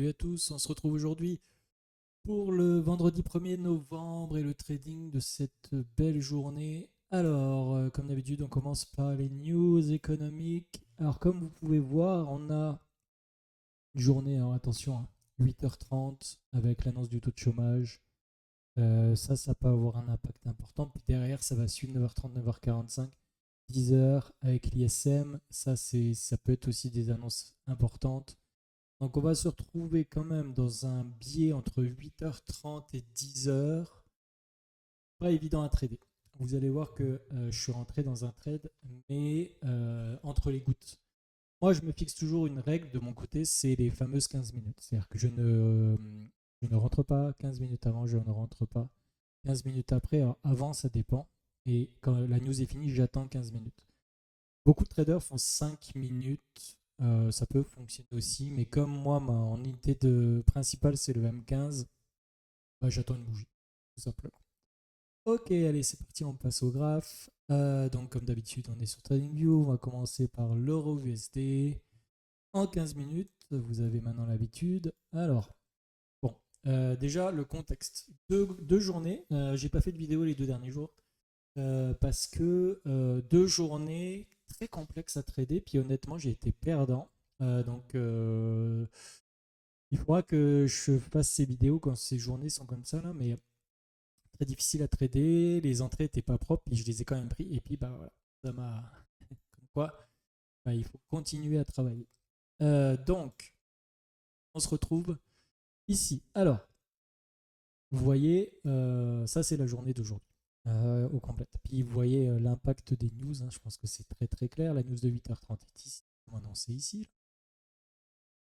Salut à tous, on se retrouve aujourd'hui pour le vendredi 1er novembre et le trading de cette belle journée. Alors, comme d'habitude, on commence par les news économiques. Alors, comme vous pouvez voir, on a une journée, alors attention, hein, 8h30 avec l'annonce du taux de chômage. Ça peut avoir un impact important. Puis derrière, ça va suivre 9h30, 9h45. 10h avec l'ISM, ça peut être aussi des annonces importantes. Donc on va se retrouver quand même dans un biais entre 8h30 et 10h. Pas évident à trader. Vous allez voir que je suis rentré dans un trade, mais entre les gouttes. Moi, je me fixe toujours une règle de mon côté, c'est les fameuses 15 minutes. C'est-à-dire que je ne rentre pas 15 minutes avant, je ne rentre pas 15 minutes après. Alors, avant, ça dépend. Et quand la news est finie, j'attends 15 minutes. Beaucoup de traders font 5 minutes. Ça peut fonctionner aussi, mais comme moi, en unité principale, c'est le M15, bah, j'attends une bougie, tout simplement. Ok, allez, c'est parti, on passe au graphe. Donc, comme d'habitude, on est sur TradingView. On va commencer par l'euro USD en 15 minutes. Vous avez maintenant l'habitude. Alors, bon, déjà, le contexte. Deux journées. J'ai pas fait de vidéo les 2 derniers jours parce que 2 journées très complexes à trader. Puis honnêtement, j'ai été perdant. Donc, il faudra que je fasse ces vidéos quand ces journées sont comme ça, là, mais très difficile à trader. Les entrées n'étaient pas propres, puis je les ai quand même pris. Et puis, bah voilà, ça m'a. Comme quoi, bah, il faut continuer à travailler. Donc, on se retrouve ici. Alors, vous voyez, ça c'est la journée d'aujourd'hui. Au complet. Puis vous voyez l'impact des news, hein, je pense que c'est très très clair. La news de 8h30 est ici, comme annoncé ici.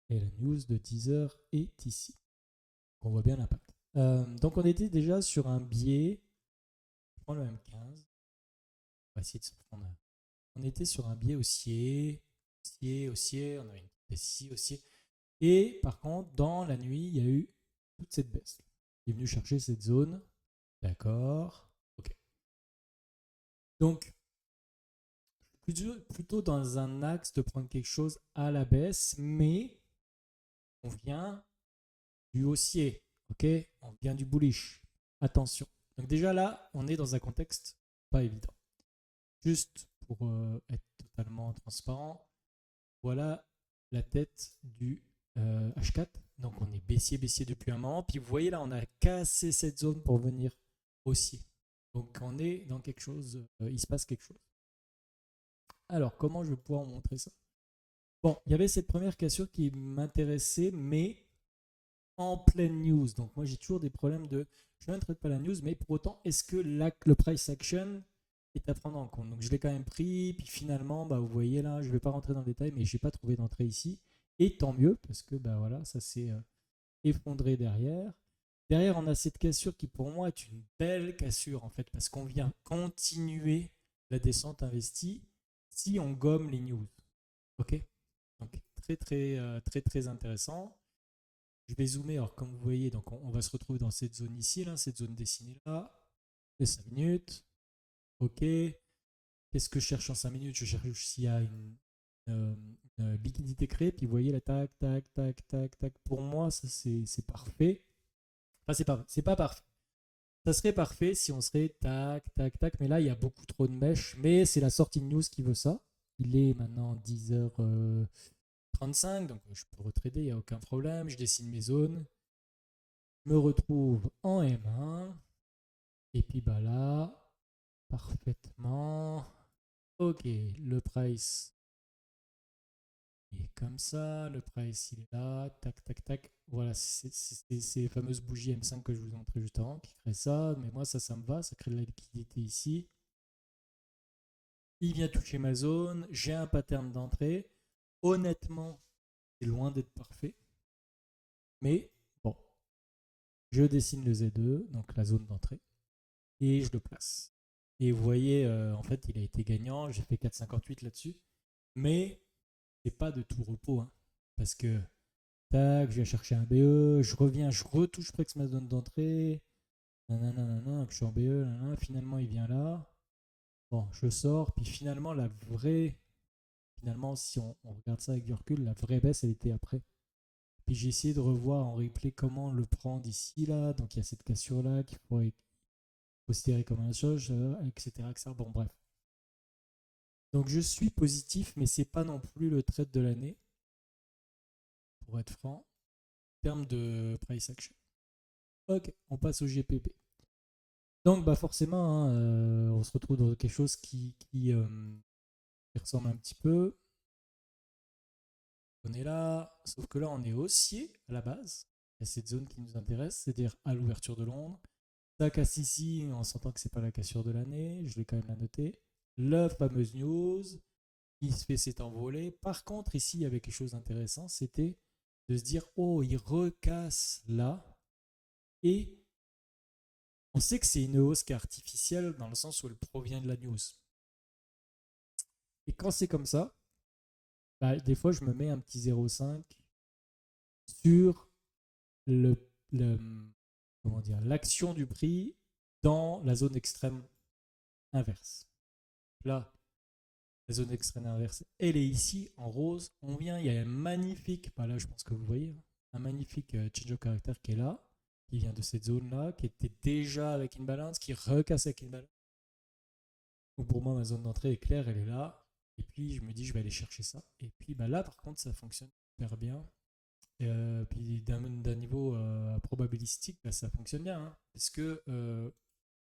Et la news de 10h est ici. On voit bien l'impact. Donc on était déjà sur un biais. Je prends le M15. On va essayer de se prendre. On était sur un biais haussier. Haussier. On avait une baisse ici, haussier. Et par contre, dans la nuit, il y a eu toute cette baisse. Il est venu chercher cette zone. D'accord. Ok. Donc, plutôt dans un axe de prendre quelque chose à la baisse, mais on vient du haussier, ok? On vient du bullish. Attention. Donc déjà là, on est dans un contexte pas évident. Juste pour être totalement transparent, voilà la tête du H4. Donc on est baissier depuis un moment. Puis vous voyez là, on a cassé cette zone pour venir haussier. Donc on est dans quelque chose, il se passe quelque chose. Alors comment je vais pouvoir vous montrer ça? Bon, il y avait cette première cassure qui m'intéressait, mais en pleine news. Donc moi j'ai toujours des problèmes de je ne traite pas la news, mais pour autant, est-ce que le price action est à prendre en compte? Donc je l'ai quand même pris, puis finalement, bah, vous voyez là, je ne vais pas rentrer dans le détail, mais je n'ai pas trouvé d'entrée ici. Et tant mieux, parce que bah, voilà, ça s'est effondré derrière. Derrière, on a cette cassure qui pour moi est une belle cassure en fait, parce qu'on vient continuer la descente investie si on gomme les news. Ok? Donc très intéressant. Je vais zoomer, alors comme vous voyez, donc on va se retrouver dans cette zone ici, là, cette zone dessinée là, les 5 minutes. Ok. Qu'est-ce que je cherche en 5 minutes? Je cherche s'il y a une liquidité créée, puis vous voyez la tac, tac, tac, tac, tac. Pour moi, ça c'est parfait. Enfin, c'est pas parfait. Ça serait parfait si on serait tac, tac, tac, mais là, il y a beaucoup trop de mèches, mais c'est la sortie de news qui veut ça. Il est maintenant 10h35, donc je peux retrader, il n'y a aucun problème. Je dessine mes zones. Me retrouve en M1. Et puis bah là, parfaitement. Ok, le price est comme ça. Le price il est là. Tac, tac, tac. Voilà, c'est ces fameuses bougies M5 que je vous ai montré juste avant qui créent ça. Mais moi, ça me va. Ça crée de la liquidité ici. Il vient toucher ma zone. J'ai un pattern d'entrée. Honnêtement, c'est loin d'être parfait. Mais bon, je dessine le Z2, donc la zone d'entrée, et je le place. Et vous voyez, en fait, il a été gagnant. J'ai fait 4,58 là-dessus. Mais c'est pas de tout repos. Hein, parce que, tac, je viens chercher un BE. Je reviens, je retouche presque ma zone d'entrée. Nanana, je suis en BE. Nanana, finalement, il vient là. Bon, je sors. Puis finalement, Finalement, si on regarde ça avec du recul, la vraie baisse, elle était après. Puis j'ai essayé de revoir en replay comment le prendre ici, là. Donc il y a cette cassure-là qu'il faut considérer comme un chose, etc., etc. Bon, bref. Donc je suis positif, mais c'est pas non plus le trade de l'année, pour être franc, en termes de price action. Ok, on passe au GPP. Donc bah forcément, hein, on se retrouve dans quelque chose qui ressemble un petit peu. On est là, sauf que là on est haussier à la base. Il y a cette zone qui nous intéresse, c'est-à-dire à l'ouverture de Londres. Ça casse ici, on s'entend que c'est pas la cassure de l'année, je vais quand même la noter. La fameuse news qui se fait s'est envolée. Par contre, ici, il y avait quelque chose d'intéressant, c'était de se dire, oh, il recasse là. Et on sait que c'est une hausse qui est artificielle dans le sens où elle provient de la news. Et quand c'est comme ça, bah, des fois, je me mets un petit 0,5 sur le, comment dire, l'action du prix dans la zone extrême inverse. Là, la zone extrême inverse, elle est ici en rose. On vient, il y a un magnifique, bah là je pense que vous voyez, un magnifique change of character qui est là, qui vient de cette zone-là, qui était déjà avec une balance, qui recasse avec une balance. Donc pour moi, ma zone d'entrée est claire, elle est là. Et puis je me dis, je vais aller chercher ça. Et puis bah, là, par contre, ça fonctionne super bien. Puis d'un niveau probabilistique, bah, ça fonctionne bien. Hein, parce que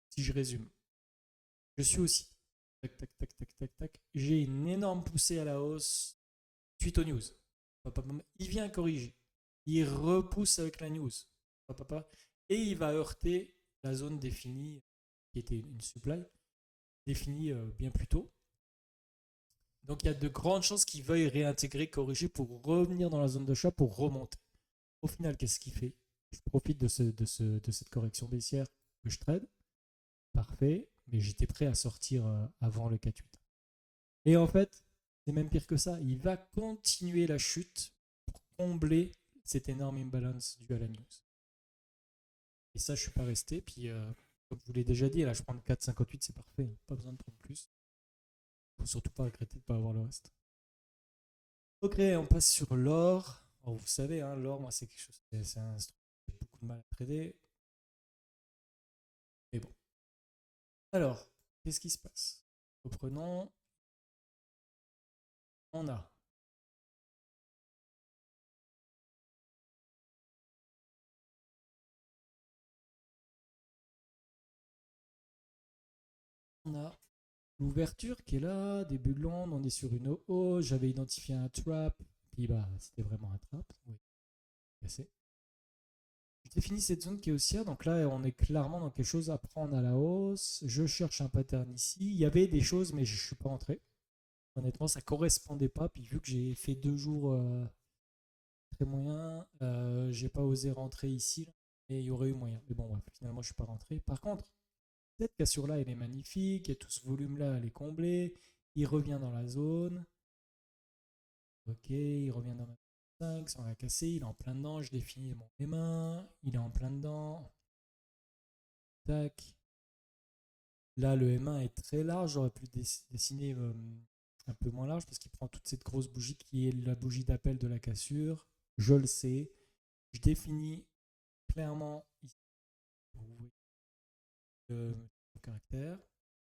si je résume, je suis aussi. Tac, tac, tac, tac, tac, tac. J'ai une énorme poussée à la hausse suite aux news. Il vient corriger. Il repousse avec la news. Et il va heurter la zone définie, qui était une supply, définie bien plus tôt. Donc il y a de grandes chances qu'il veuille réintégrer, corriger pour revenir dans la zone de chat pour remonter. Au final, qu'est-ce qu'il fait? Je profite de cette correction baissière que je trade. Parfait. Mais j'étais prêt à sortir avant le 4-8. Et en fait, c'est même pire que ça. Il va continuer la chute pour combler cette énorme imbalance due à la news. Et ça, je ne suis pas resté. Puis, comme je vous l'ai déjà dit, là, je prends le 4,58, c'est parfait. Pas besoin de prendre plus. Il ne faut surtout pas regretter de ne pas avoir le reste. Ok, on passe sur l'or. Alors, vous savez, hein, l'or, moi, c'est quelque chose. C'est un instrument que j'ai beaucoup de mal à trader. Mais bon. Alors, qu'est-ce qui se passe? Reprenons. On a l'ouverture qui est là, début de Londres, on est sur une hausse, j'avais identifié un trap, puis bah c'était vraiment un trap, oui, cassé. Je définis cette zone qui est haussière, donc là on est clairement dans quelque chose à prendre à la hausse. Je cherche un pattern ici. Il y avait des choses, mais je ne suis pas entré. Honnêtement, ça ne correspondait pas. Puis vu que j'ai fait 2 jours très moyens, j'ai pas osé rentrer ici. Là, et il y aurait eu moyen. Mais bon, bref, finalement, je ne suis pas rentré. Par contre, cette cassure-là, elle est magnifique. Il y a tout ce volume-là, elle est comblée. Il revient dans la zone. Ok, il revient dans ma 5, ça on l'a cassé, il est en plein dedans, je définis mes mains, il est en plein dedans. Tac. Là, le M1 est très large, j'aurais pu dessiner un peu moins large parce qu'il prend toute cette grosse bougie qui est la bougie d'appel de la cassure. Je le sais. Je définis clairement ici le caractère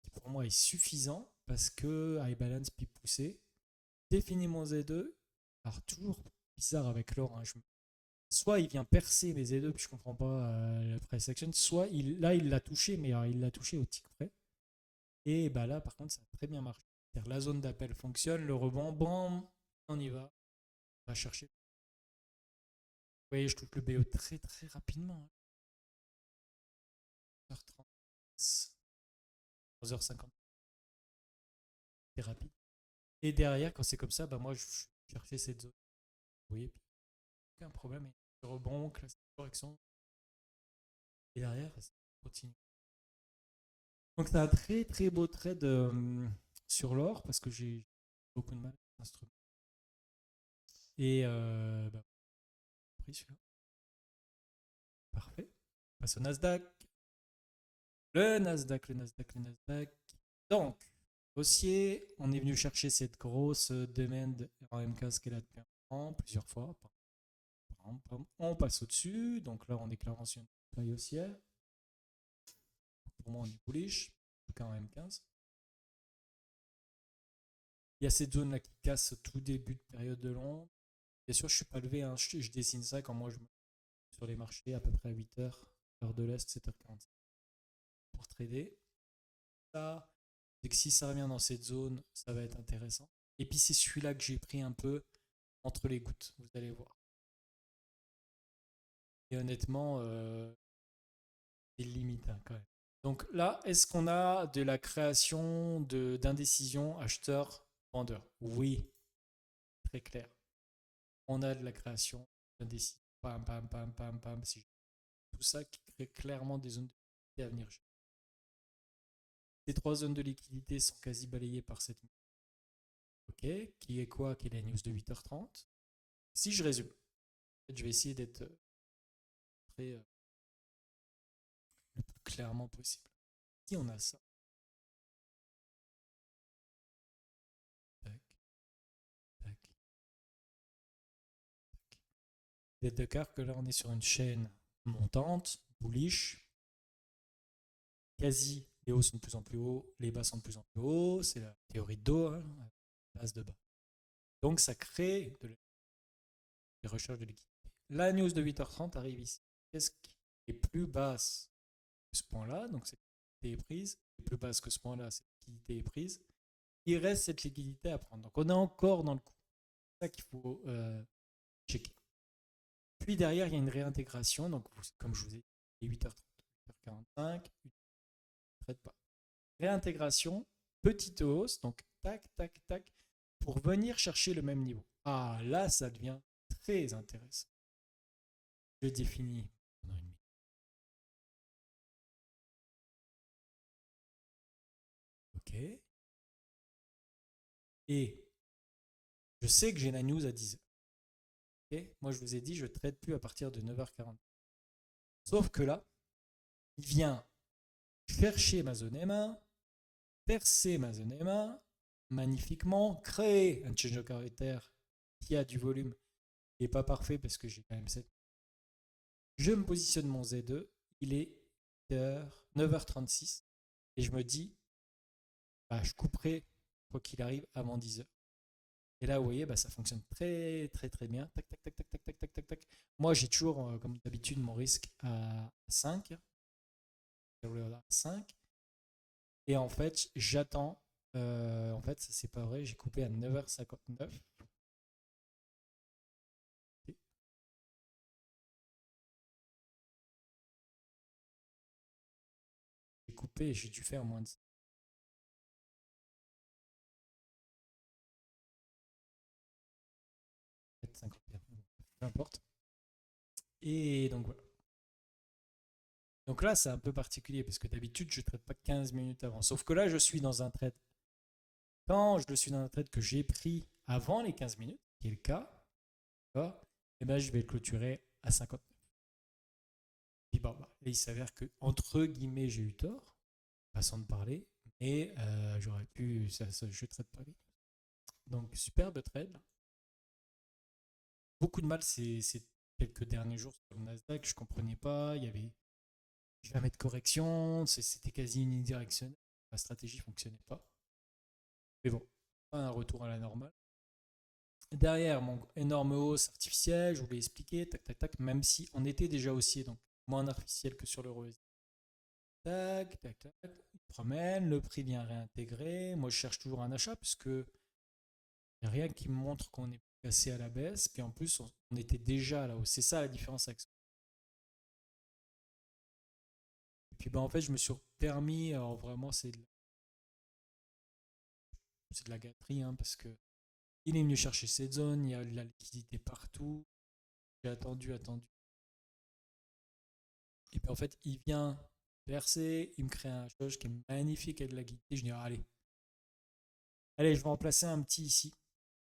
qui pour moi est suffisant parce que high balance pipe poussé. Définis mon Z2. Alors, toujours bizarre avec l'or. Hein, soit il vient percer mes Z2, puis je comprends pas la price action, soit là il l'a touché, mais il l'a touché au tick près. Et bah là, par contre, ça a très bien marché. La zone d'appel fonctionne, le rebond, bam, on y va. On va chercher. Vous voyez, je touche le BE très très rapidement. 11h30, 11h50. C'est rapide. Et derrière, quand c'est comme ça, bah moi je cherchais cette zone. Vous voyez, aucun problème. Le rebond, classe correction. Et derrière, ça continue. Donc c'est un très très beau trade sur l'or parce que j'ai beaucoup de mal avec l'instrument. Et bah, pris celui-là. Parfait. On passe au Nasdaq. Le Nasdaq, le Nasdaq, le Nasdaq. Donc, haussier, on est venu chercher cette grosse demande en M15 qu'elle a depuis un an, plusieurs fois. On passe au-dessus. Donc là, on déclare sur une taille haussière. Pour moi, on est bullish. En tout cas en M15. Il y a cette zone-là qui casse au tout début de période de long. Bien sûr, je ne suis pas levé. Hein. Je dessine ça quand moi je me sur les marchés à peu près à 8h, heure de l'Est, 7h45. Pour trader. Ça, c'est que si ça revient dans cette zone, ça va être intéressant. Et puis c'est celui-là que j'ai pris un peu entre les gouttes, vous allez voir. Et honnêtement, c'est limite hein, quand même. Donc là, est-ce qu'on a de la création d'indécision acheteur-vendeur? Oui, très clair. On a de la création d'indécision. Pam, pam, pam, pam, pam. Tout ça qui crée clairement des zones de liquidité à venir. Ces trois zones de liquidité sont quasi balayées par cette news. Ok, qui est quoi? Qui est la news de 8h30. Si je résume, je vais essayer d'être très le plus clairement possible. Si on a ça, tac, tac, tac. Vous êtes d'accord que là on est sur une chaîne montante, bullish, quasi les hauts sont de plus en plus hauts, les bas sont de plus en plus hauts, c'est la théorie de dos, hein, base de bas. Donc ça crée des recherches de liquidité. La news de 8h30 arrive ici. Qu'est-ce qui est plus basse que ce point-là? Donc cette liquidité est prise. Plus basse que ce point-là, cette liquidité est prise. Il reste cette liquidité à prendre. Donc on est encore dans le coup. C'est ça qu'il faut checker. Puis derrière, il y a une réintégration. Donc comme je vous ai dit, 8h30, 8h45, ne traite pas. Réintégration, petite hausse, donc tac, tac, tac, pour venir chercher le même niveau. Ah, là, ça devient très intéressant. Je définis pendant une minute. Ok. Et je sais que j'ai la news à 10h. Okay. Moi, je vous ai dit, je ne trade plus à partir de 9h40. Sauf que là, il vient chercher ma zone M1, percer ma zone M1, magnifiquement, créer un change of caractère qui a du volume, qui n'est pas parfait parce que j'ai quand même 7. Je me positionne mon Z2, il est 9h36 et je me dis, bah, je couperai quoi qu'il arrive avant 10h. Et là, vous voyez, bah, ça fonctionne très très très bien. Tac, tac, tac, tac, tac, tac, tac, tac, tac. Moi, j'ai toujours, comme d'habitude, mon risque à 5. 5. Et en fait, j'attends. En fait, ça c'est pas vrai, j'ai coupé à 9h59. J'ai coupé et j'ai dû faire moins de 51. Peu importe. Et donc voilà. Donc là, c'est un peu particulier parce que d'habitude, je ne traite pas 15 minutes avant. Sauf que là, je suis dans un trade. Quand je suis dans un trade que j'ai pris avant les 15 minutes, qui est le cas, et ben, je vais le clôturer à 59. Et bon, bah, il s'avère que, entre guillemets, j'ai eu tort, façon de parler, mais j'aurais pu. Je ne traite pas vite. Donc, superbe trade. Beaucoup de mal ces quelques derniers jours sur le Nasdaq. Je ne comprenais pas. Il y avait jamais de correction. C'était quasi unidirectionnel. La stratégie ne fonctionnait pas. Mais bon, pas un retour à la normale. Derrière, mon énorme hausse artificielle, je vous l'ai expliqué, tac, tac, tac, même si on était déjà haussier, donc moins artificiel que sur l'euro. Tac, tac, tac, il promène, le prix vient réintégrer. Moi, je cherche toujours un achat puisque il n'y a rien qui me montre qu'on est cassé à la baisse. Puis en plus, on était déjà à la hausse. C'est ça la différence avec ça. Et puis ben, en fait, je me suis permis, alors vraiment, c'est de la gâterie, hein, parce que il est venu chercher cette zone, il y a de la liquidité partout. J'ai attendu, attendu. Et puis en fait, il vient percer, il me crée un chose qui est magnifique avec de la liquidité. Je dis, allez, allez, je vais en placer un petit ici.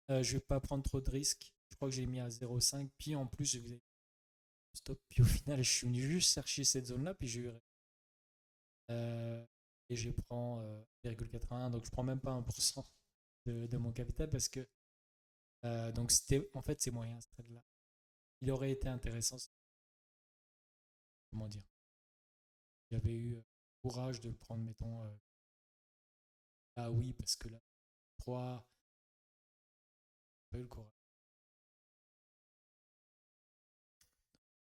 Je vais pas prendre trop de risques. Je crois que j'ai mis à 0,5. Puis en plus, je vous ai stop. Puis au final, je suis venu juste chercher cette zone-là. Puis j'ai eu. Et je prends 0,81. Donc je prends même pas 1% de mon capital parce que. Donc c'était. En fait, c'est moyen ce trade-là. il aurait été intéressant, comment dire, j'avais eu le courage de prendre, mettons, ah oui, parce que là, 3, pas eu le courage.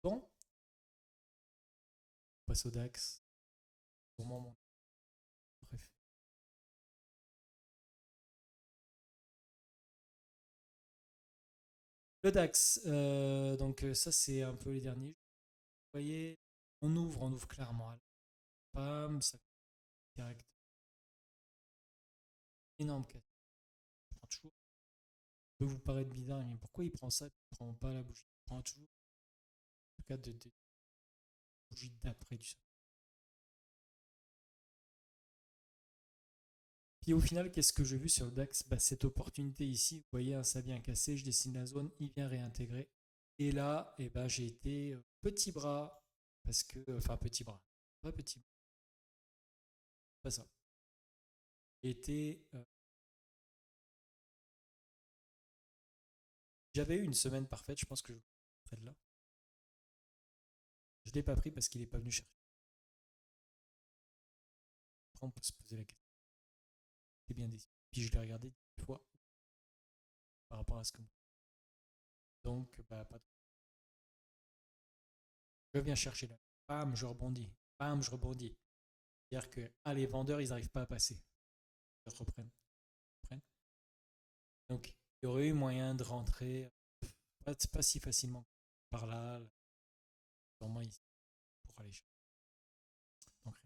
Bon, on passe au DAX, sûrement mon préféré. Le DAX, donc ça c'est un peu les derniers. Vous voyez, on ouvre clairement. Pam, ça fait direct. Énorme casse. Toujours. Ça peut vous paraître bizarre, mais pourquoi il prend ça et il prend pas la bougie? Il prend toujours, en tout cas, de bougie d'après du sol. Puis au final, qu'est-ce que j'ai vu sur le DAX? Bah, cette opportunité ici, vous voyez, hein, ça vient casser, je dessine la zone, il vient réintégrer. Et là, eh ben, j'ai été petit bras, parce que, enfin petit bras, pas petit bras, pas ça. J'ai été, j'avais eu une semaine parfaite, je pense que je près de là. Je ne l'ai pas pris parce qu'il n'est pas venu chercher. Après, on peut se poser la question. C'est bien décidé. Puis je l'ai regardé 10 fois par rapport à ce que. Donc, bah, pas de. Je viens chercher là. Bam, je rebondis. Bam, je rebondis. C'est-à-dire que les vendeurs, ils n'arrivent pas à passer. Ils reprennent. Donc, il y aurait eu moyen de rentrer pas si facilement par là, sûrement ici, pour aller chercher. Donc,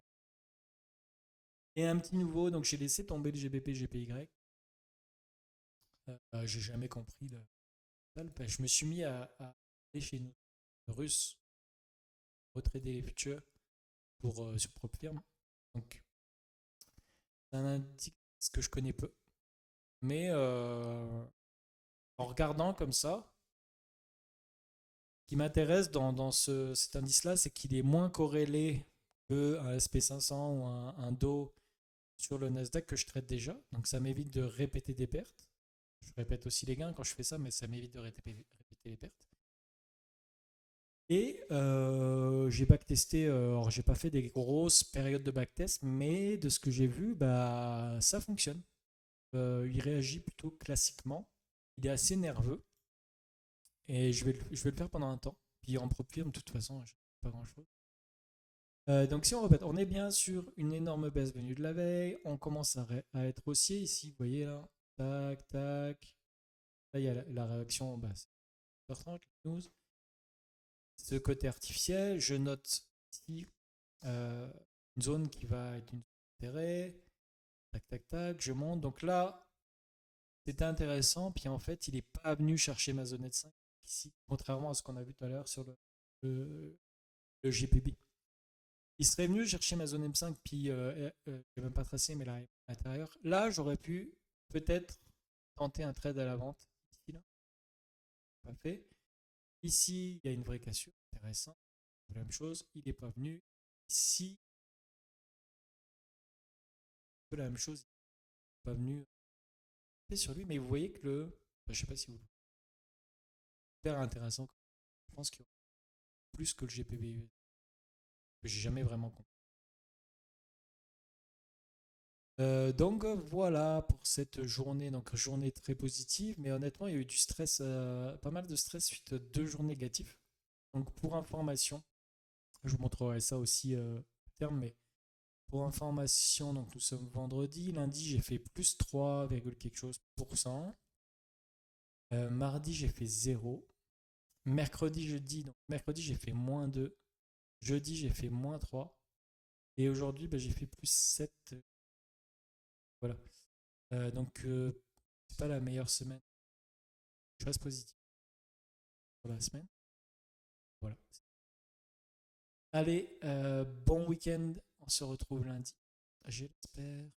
et un petit nouveau, donc j'ai laissé tomber le GBP GPY. J'ai jamais compris le. Je me suis mis à aller chez nous, Russes, retrader les futurs sur propre firme. Donc, c'est un indice que je connais peu. Mais en regardant comme ça, ce qui m'intéresse dans cet indice-là, c'est qu'il est moins corrélé qu'un SP500 ou un Dow sur le Nasdaq que je traite déjà. Donc ça m'évite de répéter des pertes. Je répète aussi les gains quand je fais ça, mais ça m'évite de répéter les pertes. Et j'ai backtesté, alors j'ai pas fait des grosses périodes de backtest, mais de ce que j'ai vu, bah, ça fonctionne. Il réagit plutôt classiquement. Il est assez nerveux. Et je vais le faire pendant un temps. Puis en profil, de toute façon, je pas grand chose. Donc si on répète, on est bien sur une énorme baisse venue de la veille. On commence à être haussier ici. Vous voyez là. Tac, tac. Là, il y a la réaction. Bah, c'est 30, news. Ce côté artificiel, je note ici une zone qui va être une zone d'intérêt. Tac, tac, tac. Je monte. Donc là, c'était intéressant. Puis en fait, il n'est pas venu chercher ma zone de 5 ici, contrairement à ce qu'on a vu tout à l'heure sur le GPB. Il serait venu chercher ma zone M5, puis je n'ai même pas tracé, mais là, à l'intérieur. Là, j'aurais pu peut-être tenter un trade à la vente. Ici, là. Pas fait. Ici, il y a une vraie cassure. Intéressant. La même chose. Il n'est pas venu. Ici, la même chose. Il n'est pas venu sur lui, mais vous voyez que le. Je ne sais pas si vous. Super intéressant. Je pense qu'il y a plus que le GPB que j'ai jamais vraiment compris. Donc voilà pour cette journée, donc journée très positive, mais honnêtement il y a eu du stress, pas mal de stress suite à 2 jours négatifs. Donc pour information, je vous montrerai ça aussi à terme, mais pour information, donc nous sommes vendredi, lundi j'ai fait plus 3, quelque chose pour cent. Mardi j'ai fait 0. Mercredi, jeudi, donc mercredi j'ai fait moins 2. Jeudi j'ai fait moins 3. Et aujourd'hui j'ai fait plus 7. Voilà. Donc c'est pas la meilleure semaine. Je reste positif pour la semaine. Voilà. Allez, bon week-end. On se retrouve lundi. J'espère.